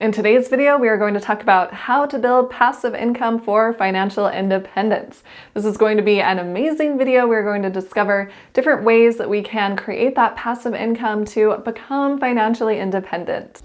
In today's video, we are going to talk about how to build passive income for financial independence. This is going to be an amazing video. We're going to discover different ways that we can create that passive income to become financially independent.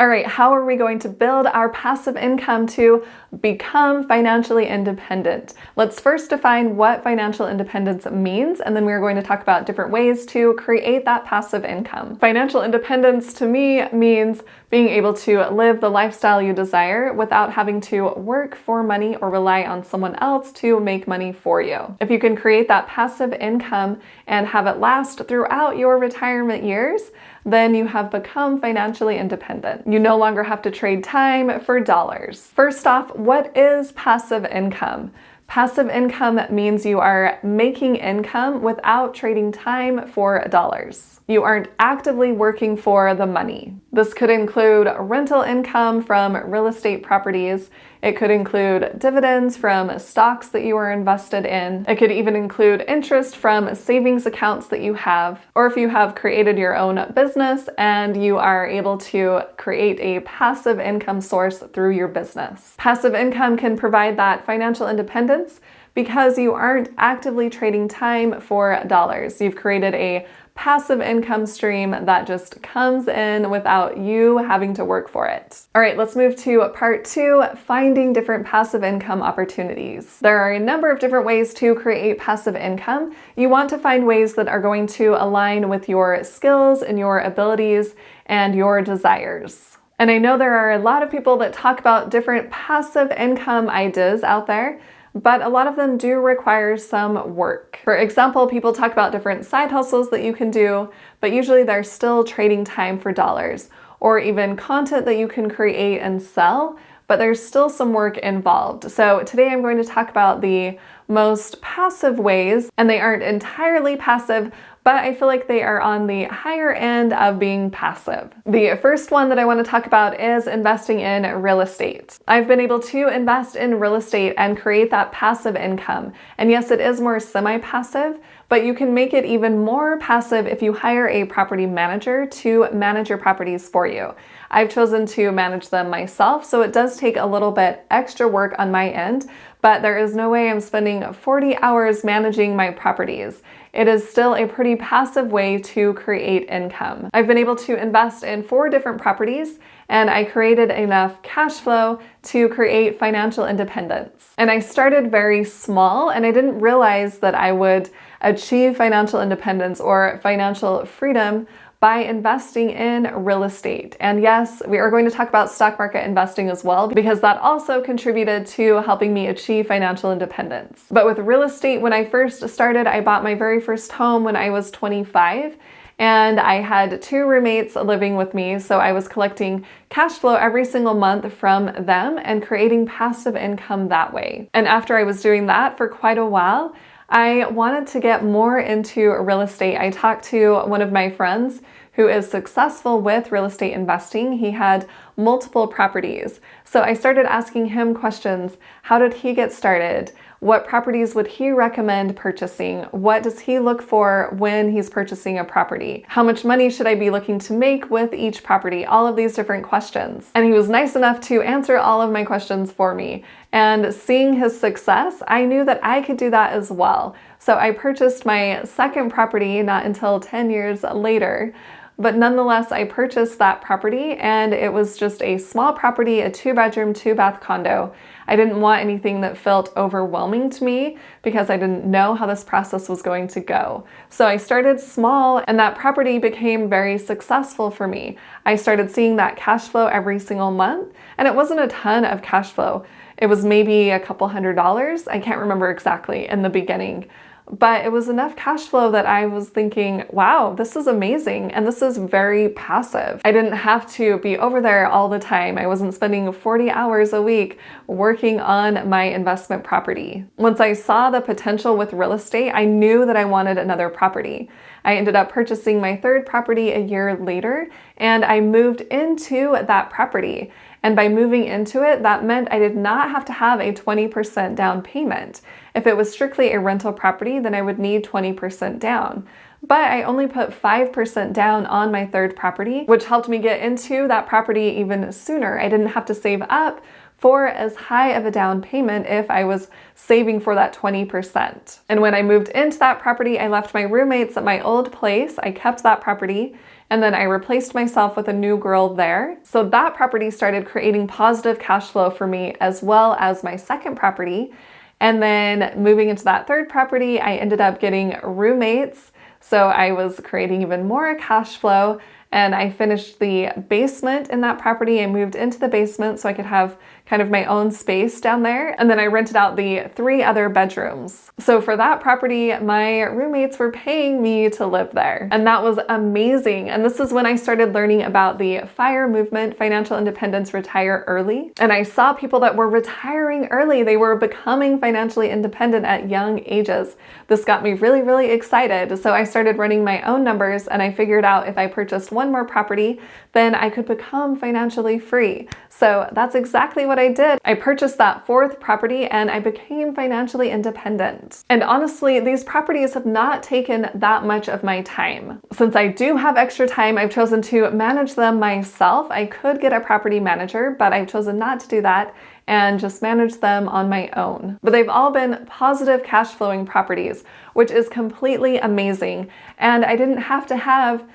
All right, how are we going to build our passive income to become financially independent? Let's first define what financial independence means, and then we're going to talk about different ways to create that passive income. Financial independence to me means being able to live the lifestyle you desire without having to work for money or rely on someone else to make money for you. If you can create that passive income and have it last throughout your retirement years, then you have become financially independent. You no longer have to trade time for dollars. First off, what is passive income? Passive income means you are making income without trading time for dollars. You aren't actively working for the money. This could include rental income from real estate properties. It could include dividends from stocks that you are invested in. It could even include interest from savings accounts that you have, or if you have created your own business and you are able to create a passive income source through your business. Passive income can provide that financial independence because you aren't actively trading time for dollars. You've created a passive income stream that just comes in without you having to work for it. All right, let's move to part 2, finding different passive income opportunities. There are a number of different ways to create passive income. You want to find ways that are going to align with your skills and your abilities and your desires. And I know there are a lot of people that talk about different passive income ideas out there, but a lot of them do require some work. For example, people talk about different side hustles that you can do, but usually they're still trading time for dollars, or even content that you can create and sell, but there's still some work involved. So today I'm going to talk about the most passive ways, and they aren't entirely passive, but I feel like they are on the higher end of being passive. The first one that I want to talk about is investing in real estate. I've been able to invest in real estate and create that passive income. And yes, it is more semi-passive, but you can make it even more passive if you hire a property manager to manage your properties for you. I've chosen to manage them myself, so it does take a little bit extra work on my end, but there is no way I'm spending 40 hours managing my properties. It is still a pretty passive way to create income. I've been able to invest in 4 different properties, and I created enough cash flow to create financial independence. And I started very small, and I didn't realize that I would achieve financial independence or financial freedom by investing in real estate. And yes, we are going to talk about stock market investing as well, because that also contributed to helping me achieve financial independence. But with real estate, when I first started, I bought my very first home when I was 25. And I had 2 roommates living with me, so I was collecting cash flow every single month from them and creating passive income that way. And after I was doing that for quite a while, I wanted to get more into real estate. I talked to one of my friends who is successful with real estate investing. He had multiple properties. So I started asking him questions. How did he get started? What properties would he recommend purchasing? What does he look for when he's purchasing a property? How much money should I be looking to make with each property? All of these different questions. And he was nice enough to answer all of my questions for me. And seeing his success, I knew that I could do that as well. So I purchased my second property not until 10 years later. But nonetheless, I purchased that property, and it was just a small property, a 2-bedroom, 2-bath condo. I didn't want anything that felt overwhelming to me because I didn't know how this process was going to go. So I started small, and that property became very successful for me. I started seeing that cash flow every single month, and it wasn't a ton of cash flow. It was maybe a couple $100. I can't remember exactly in the beginning. But it was enough cash flow that I was thinking, wow, this is amazing. And this is very passive. I didn't have to be over there all the time. I wasn't spending 40 hours a week working on my investment property. Once I saw the potential with real estate, I knew that I wanted another property. I ended up purchasing my 3rd property a year later, and I moved into that property. And by moving into it, that meant I did not have to have a 20% down payment. If it was strictly a rental property, then I would need 20% down. But I only put 5% down on my third property, which helped me get into that property even sooner. I didn't have to save up for as high of a down payment if I was saving for that 20%. And when I moved into that property, I left my roommates at my old place. I kept that property, and then I replaced myself with a new girl there. So that property started creating positive cash flow for me, as well as my second property. And then moving into that third property, I ended up getting roommates. So I was creating even more cash flow, and I finished the basement in that property. I moved into the basement so I could have kind of my own space down there. And then I rented out the 3 other bedrooms. So for that property, my roommates were paying me to live there. And that was amazing. And this is when I started learning about the FIRE movement, Financial Independence Retire Early. And I saw people that were retiring early. They were becoming financially independent at young ages. This got me really, really excited. So I started running my own numbers, and I figured out if I purchased one more property, then I could become financially free. So that's exactly what I did. I purchased that 4th property and I became financially independent. And honestly, these properties have not taken that much of my time. Since I do have extra time, I've chosen to manage them myself. I could get a property manager, but I've chosen not to do that and just manage them on my own. But they've all been positive cash flowing properties, which is completely amazing. And I didn't have to have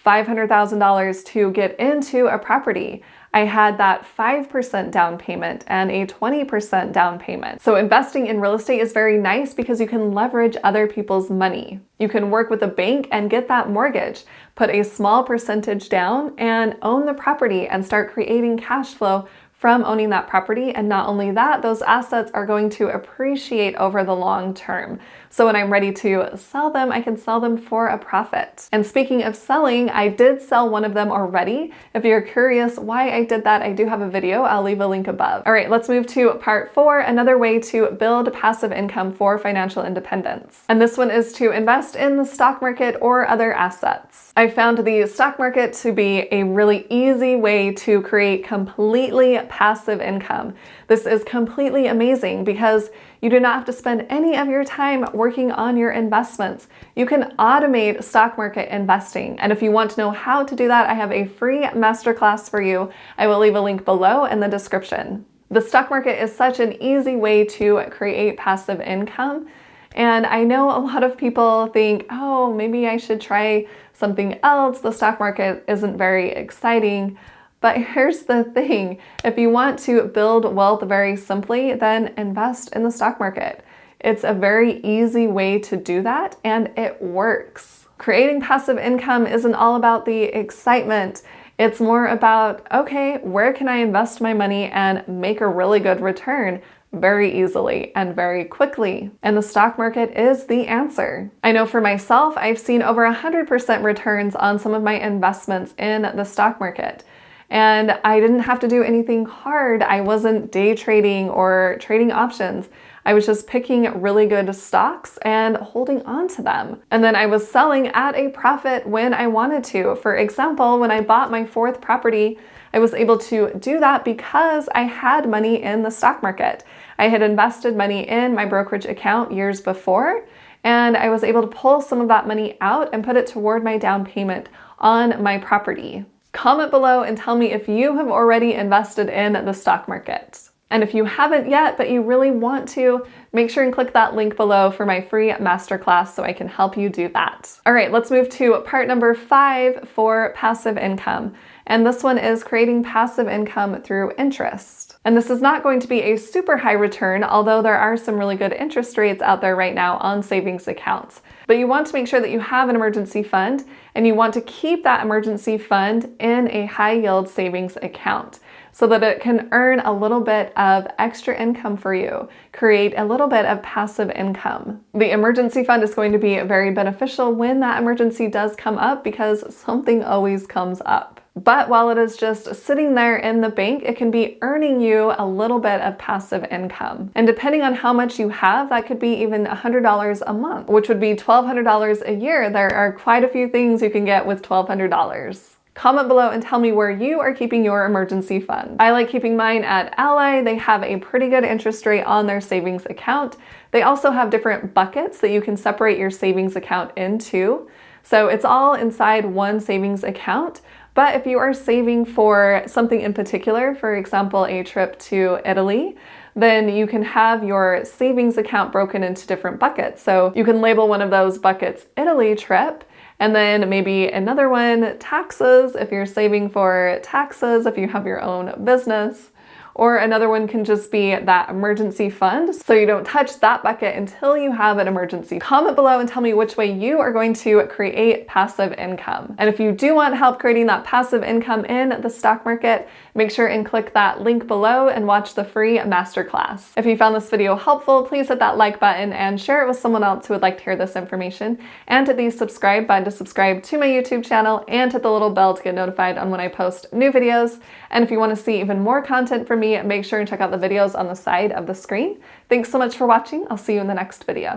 $500,000 to get into a property. I had that 5% down payment and a 20% down payment. So investing in real estate is very nice because you can leverage other people's money. You can work with a bank and get that mortgage, put a small percentage down and own the property and start creating cash flow from owning that property. And not only that, those assets are going to appreciate over the long term. So when I'm ready to sell them, I can sell them for a profit. And speaking of selling, I did sell one of them already. If you're curious why I did that, I do have a video. I'll leave a link above. All right, let's move to part 4, another way to build passive income for financial independence. And this one is to invest in the stock market or other assets. I found the stock market to be a really easy way to create completely passive income. This is completely amazing because you do not have to spend any of your time working on your investments. You can automate stock market investing. And if you want to know how to do that, I have a free masterclass for you. I will leave a link below in the description. The stock market is such an easy way to create passive income. And I know a lot of people think, oh, maybe I should try something else. The stock market isn't very exciting. But here's the thing, if you want to build wealth very simply, then invest in the stock market. It's a very easy way to do that, and it works. Creating passive income isn't all about the excitement. It's more about, okay, where can I invest my money and make a really good return very easily and very quickly? And the stock market is the answer. I know for myself, I've seen over 100% returns on some of my investments in the stock market. And I didn't have to do anything hard. I wasn't day trading or trading options. I was just picking really good stocks and holding on to them. And then I was selling at a profit when I wanted to. For example, when I bought my 4th property, I was able to do that because I had money in the stock market. I had invested money in my brokerage account years before, and I was able to pull some of that money out and put it toward my down payment on my property. Comment below and tell me if you have already invested in the stock market. And if you haven't yet, but you really want to, make sure and click that link below for my free masterclass so I can help you do that. All right, let's move to part number 5 for passive income. And this one is creating passive income through interest. And this is not going to be a super high return, although there are some really good interest rates out there right now on savings accounts. But you want to make sure that you have an emergency fund, and you want to keep that emergency fund in a high yield savings account so that it can earn a little bit of extra income for you, create a little bit of passive income. The emergency fund is going to be very beneficial when that emergency does come up because something always comes up. But while it is just sitting there in the bank, it can be earning you a little bit of passive income. And depending on how much you have, that could be even $100 a month, which would be $1,200 a year. There are quite a few things you can get with $1,200. Comment below and tell me where you are keeping your emergency fund. I like keeping mine at Ally. They have a pretty good interest rate on their savings account. They also have different buckets that you can separate your savings account into. So it's all inside one savings account. But if you are saving for something in particular, for example, a trip to Italy, then you can have your savings account broken into different buckets. So you can label one of those buckets Italy trip, and then maybe another one taxes if you're saving for taxes if you have your own business. Or another one can just be that emergency fund, so you don't touch that bucket until you have an emergency. Comment below and tell me which way you are going to create passive income. And if you do want help creating that passive income in the stock market, make sure and click that link below and watch the free masterclass. If you found this video helpful, please hit that like button and share it with someone else who would like to hear this information. And hit the subscribe button to subscribe to my YouTube channel, and hit the little bell to get notified on when I post new videos. And if you want to see even more content from me, make sure and check out the videos on the side of the screen. Thanks so much for watching. I'll see you in the next video.